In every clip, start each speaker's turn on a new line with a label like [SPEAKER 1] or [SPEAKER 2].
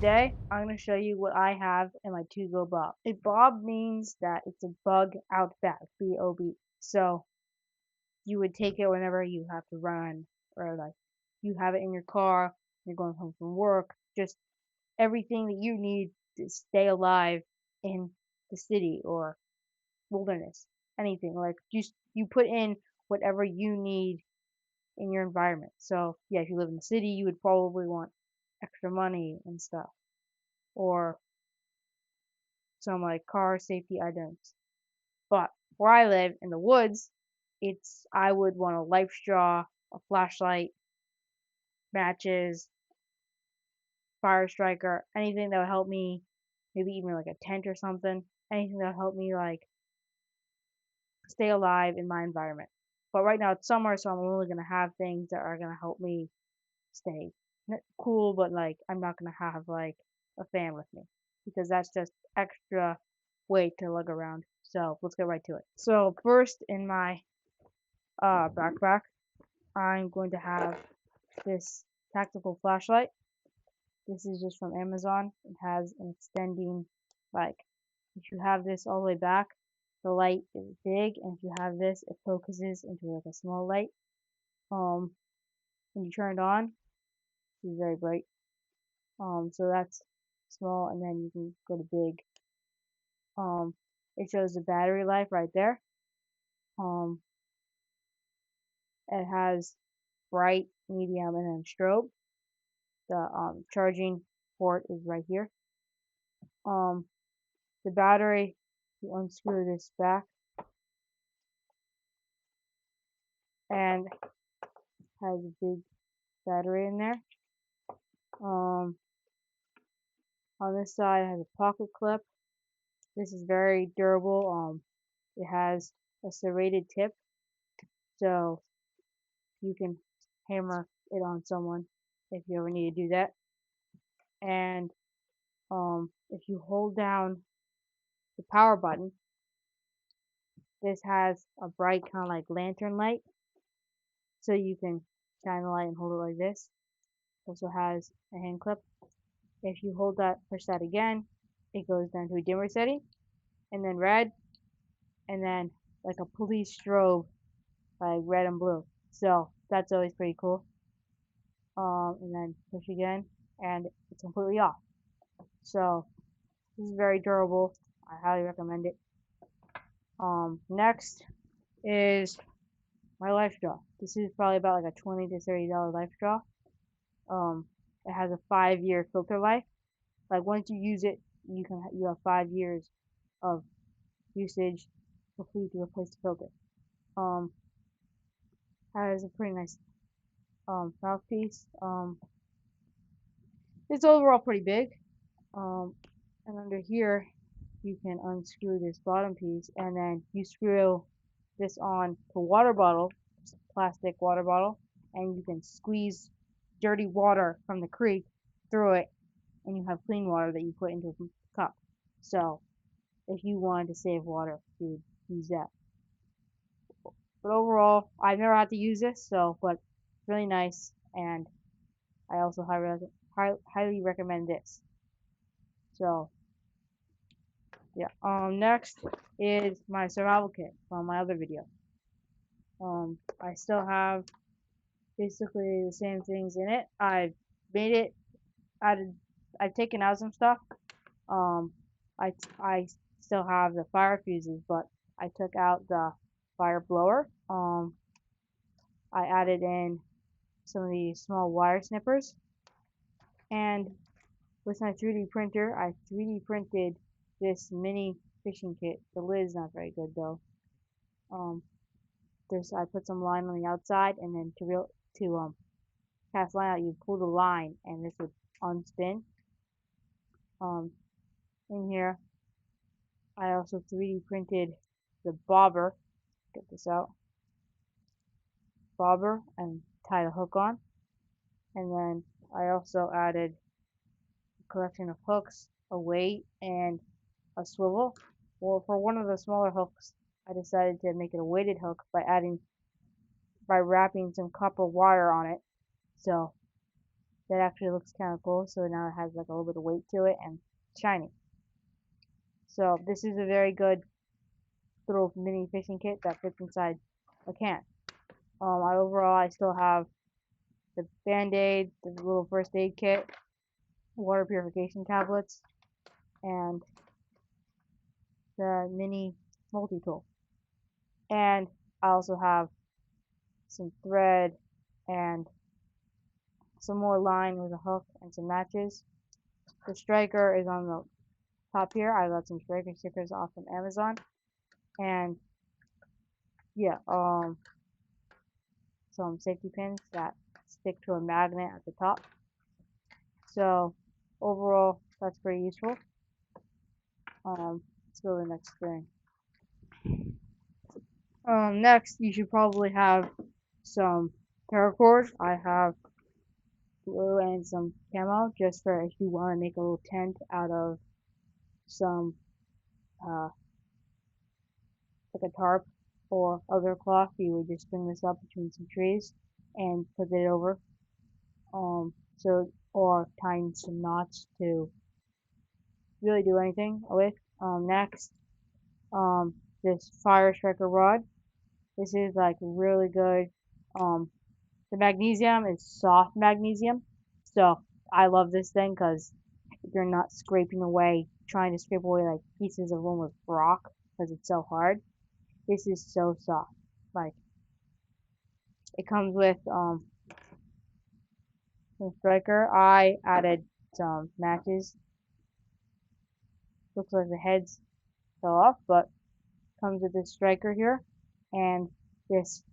[SPEAKER 1] today I'm going to show you what I have in my to-go bob. A bob means that it's a bug out bag, B-O-B. So you would take it whenever you have to run, or like you have it in your car, you're going home from work, just everything that you need to stay alive in the city or wilderness, anything. Like just you put in whatever you need in your environment. So yeah, if you live in the city, you would probably want extra money and stuff, or some like car safety items. But where I live in the woods, I would want a life straw, a flashlight, matches, fire striker, anything that would help me, maybe even like a tent or something, anything that would help me like stay alive in my environment. But right now it's summer, so I'm only gonna have things that are gonna help me stay cool, but like I'm not gonna have like a fan with me because that's just extra weight to lug around. So let's get right to it. So first in my backpack, I'm going to have this tactical flashlight. This is just from Amazon. It has an extending, like, if you have this all the way back, the light is big, and if you have this, it focuses into like a small light. When you turn it on, it's very bright. So that's small, and then you can go to big. It shows the battery life right there. Um, it has bright, medium, and then strobe. The charging port is right here. Um, the battery, you unscrew this back, and has a big battery in there. On this side, it has a pocket clip. This is very durable. It has a serrated tip, so you can hammer it on someone if you ever need to do that. And if you hold down the power button, this has a bright kind of like lantern light, so you can shine the light and hold it like this. Also has a hand clip. If you hold that, push that again, it goes down to a dimmer setting, and then red, and then like a police strobe, like red and blue. So that's always pretty cool. And then push again, and it's completely off. So this is very durable. I highly recommend it. Next is my life straw. This is probably about like a $20 to $30 life straw. It has a 5-year filter life. Like once you use it, you have 5 years of usage before you replace the filter. Um, has a pretty nice mouthpiece. It's overall pretty big. And under here, you can unscrew this bottom piece, and then you screw this on to a water bottle, plastic water bottle, and you can squeeze dirty water from the creek through it, and you have clean water that you put into a cup. So if you wanted to save water, you would use that. But overall, I've never had to use this, but it's really nice, and I also highly recommend this. So yeah. Next is my survival kit from my other video. I still have basically the same things in it. I've made it. I've taken out some stuff. Um, I still have the fire fuses, but I took out the fire blower. I added in some of these small wire snippers, and with my 3D printer, I 3D printed this mini fishing kit. The lid's not very good though. I put some line on the outside, and then to cast line out, you pull the line, and this would unspin. In here, I also 3D printed the bobber. Get this out. Bobber, and tie the hook on. And then I also added a collection of hooks, a weight, and a swivel. Well, for one of the smaller hooks, I decided to make it a weighted hook by wrapping some copper wire on it. So that actually looks kind of cool. So now it has like a little bit of weight to it and shiny. So this is a very good little mini fishing kit that fits inside a can. I still have the band-aid, the little first aid kit, water purification tablets, and the mini multi-tool. And I also have some thread and some more line with a hook and some matches. The striker is on the top here. I got some striker stickers off from Amazon. And yeah, some safety pins that stick to a magnet at the top. So overall, that's pretty useful. Let's go to the next thing. Next, you should probably have some paracord. I have glue and some camo just for if you want to make a little tent out of some uh, like a tarp or other cloth. You would just bring this up between some trees and put it over. Or tying some knots to really do anything with. Next, this fire striker rod. This is like really good. The magnesium is soft magnesium, so I love this thing because you're not scraping away, trying to scrape away like pieces of almost rock because it's so hard. This is so soft. Like it comes with some striker. I added some matches. Looks like the heads fell off, but comes with this striker here and this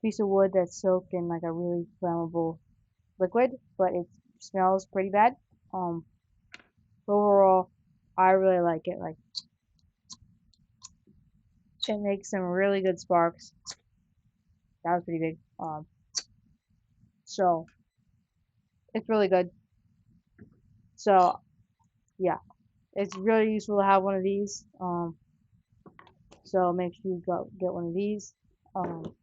[SPEAKER 1] piece of wood that's soaked in like a really flammable liquid, but it smells pretty bad. Um, Overall, I really like it. Like it makes some really good sparks. That was pretty big. So it's really good. So yeah, it's really useful to have one of these. So make sure you go get one of these. Um,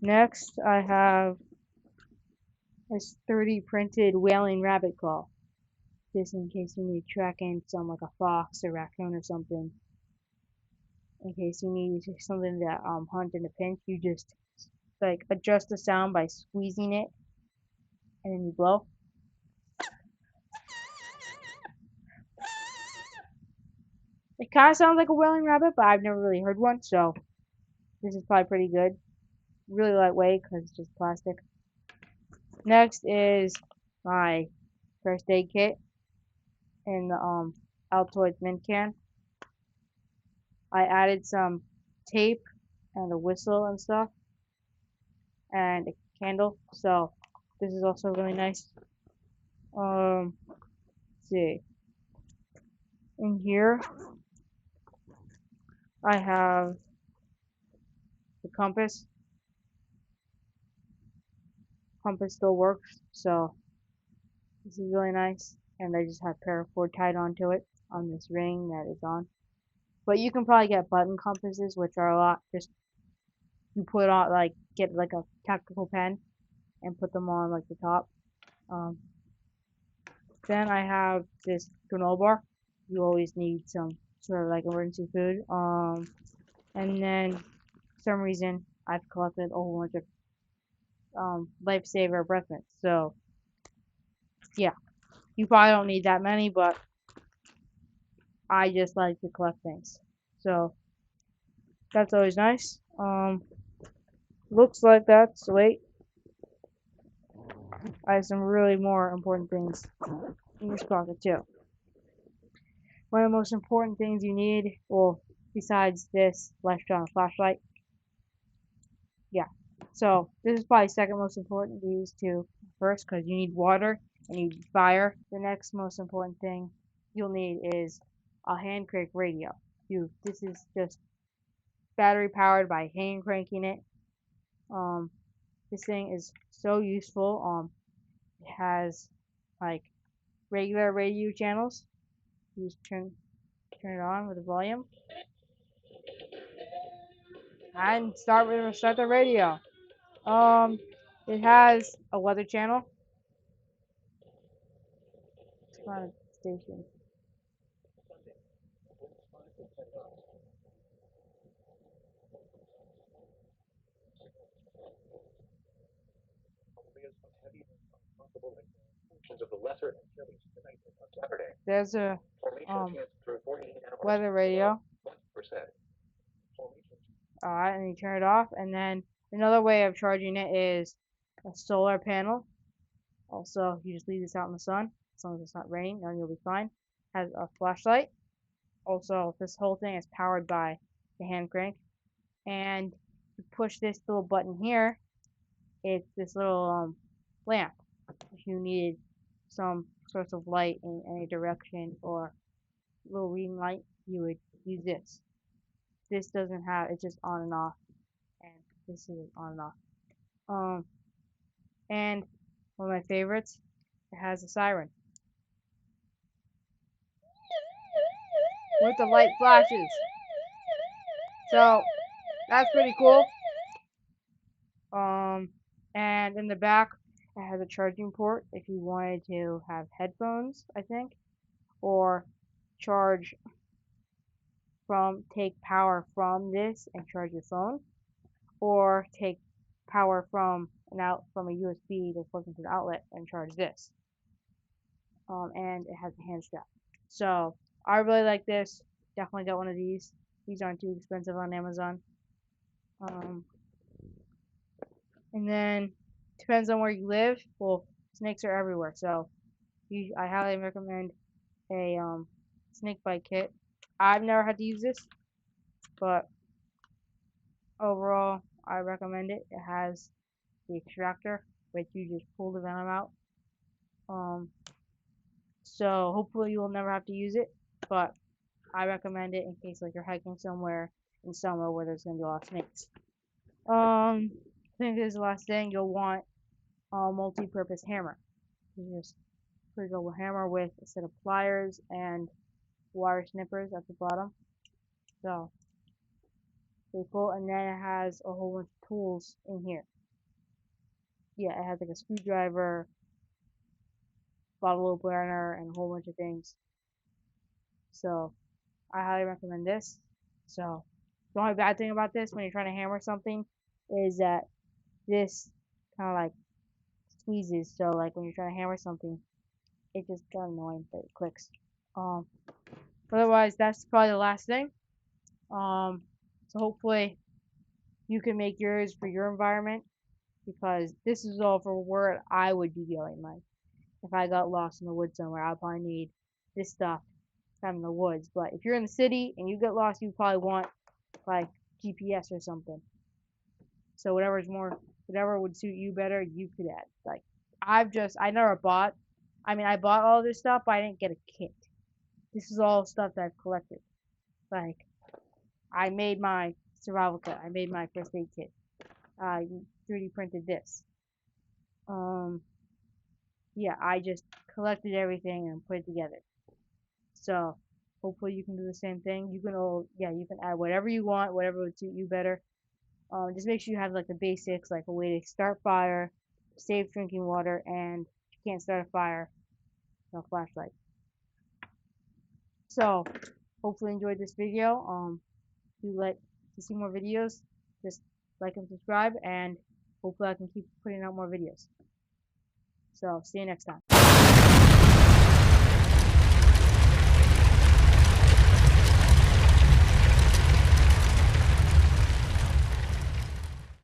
[SPEAKER 1] Next, I have this 3D printed whaling rabbit claw. Just in case you need to track in some like a fox or raccoon or something. In case you need something that hunt in a pinch, you just like adjust the sound by squeezing it and then you blow. It kind of sounds like a whaling rabbit, but I've never really heard one, so this is probably pretty good. Really lightweight because it's just plastic. Next is my first aid kit in the Altoids mint can. I added some tape and a whistle and stuff and a candle, so this is also really nice. Let's see. In here, I have the compass. Compass still works, so this is really nice. And I just have paracord tied onto it on this ring that is on. But you can probably get button compasses, which are a lot. Just you put on like get like a tactical pen and put them on like the top. Um, then I have this granola bar. You always need some sort of like emergency food. And then for some reason I've collected a whole bunch of lifesaver breath mints. So yeah, you probably don't need that many, but I just like to collect things. So that's always nice. Looks like that's wait. I have some really more important things in this pocket too. One of the most important things you need, well, besides this life-strong flashlight, yeah. So this is probably second most important. These two first, because you need water and you need fire. The next most important thing you'll need is a hand crank radio. This is just battery powered by hand cranking it. Um, this thing is so useful. It has like regular radio channels. You just turn it on with the volume and start the radio. Um, it has a weather channel. not a station. There's a weather radio. Alright, and you turn it off. And then another way of charging it is a solar panel. Also, you just leave this out in the sun. As long as it's not raining, then you'll be fine. Has a flashlight. Also, this whole thing is powered by the hand crank. And you push this little button here. It's this little lamp. If you needed some source of light in any direction or little reading light, you would use this. This doesn't have, it's just on and off, and this is on and off. And one of my favorites, it has a siren with the light flashes. So that's pretty cool. And in the back, it has a charging port if you wanted to have headphones, I think, or charge take power from this and charge your phone, or take power from a USB that's plugged into the outlet and charge this. And it has a hand strap. So I really like this. Definitely got one of these. These aren't too expensive on Amazon. And then depends on where you live. Well, snakes are everywhere, so I highly recommend a snake bite kit. I've never had to use this, but overall, I recommend it. It has the extractor, which you just pull the venom out. So hopefully you will never have to use it, but I recommend it in case like you're hiking somewhere in summer where there's gonna be a lot of snakes. I think this is the last thing. You'll want a multi-purpose hammer. You just put a hammer with a set of pliers and wire snippers at the bottom. So pretty cool. And then it has a whole bunch of tools in here. Yeah, it has like a screwdriver, bottle opener, and a whole bunch of things. So I highly recommend this. So the only bad thing about this when you're trying to hammer something is that this kind of like squeezes. So like when you're trying to hammer something, it just got annoying that it clicks. Otherwise, that's probably the last thing. So hopefully you can make yours for your environment, because this is all for where I would be going. Like if I got lost in the woods somewhere, I'd probably need this stuff kind of in the woods. But if you're in the city and you get lost, you probably want like GPS or something. So whatever would suit you better, you could add. Like I never bought. I mean, I bought all this stuff, but I didn't get a kit. This is all stuff that I've collected. Like I made my survival kit. I made my first aid kit. I 3D printed this. Yeah, I just collected everything and put it together. So hopefully you can do the same thing. You can add whatever you want, whatever would suit you better. Just make sure you have like the basics, like a way to start fire, safe drinking water, and if you can't start a fire, no flashlight. So hopefully you enjoyed this video. If you like to see more videos, just like and subscribe, and hopefully I can keep putting out more videos. So see you next time.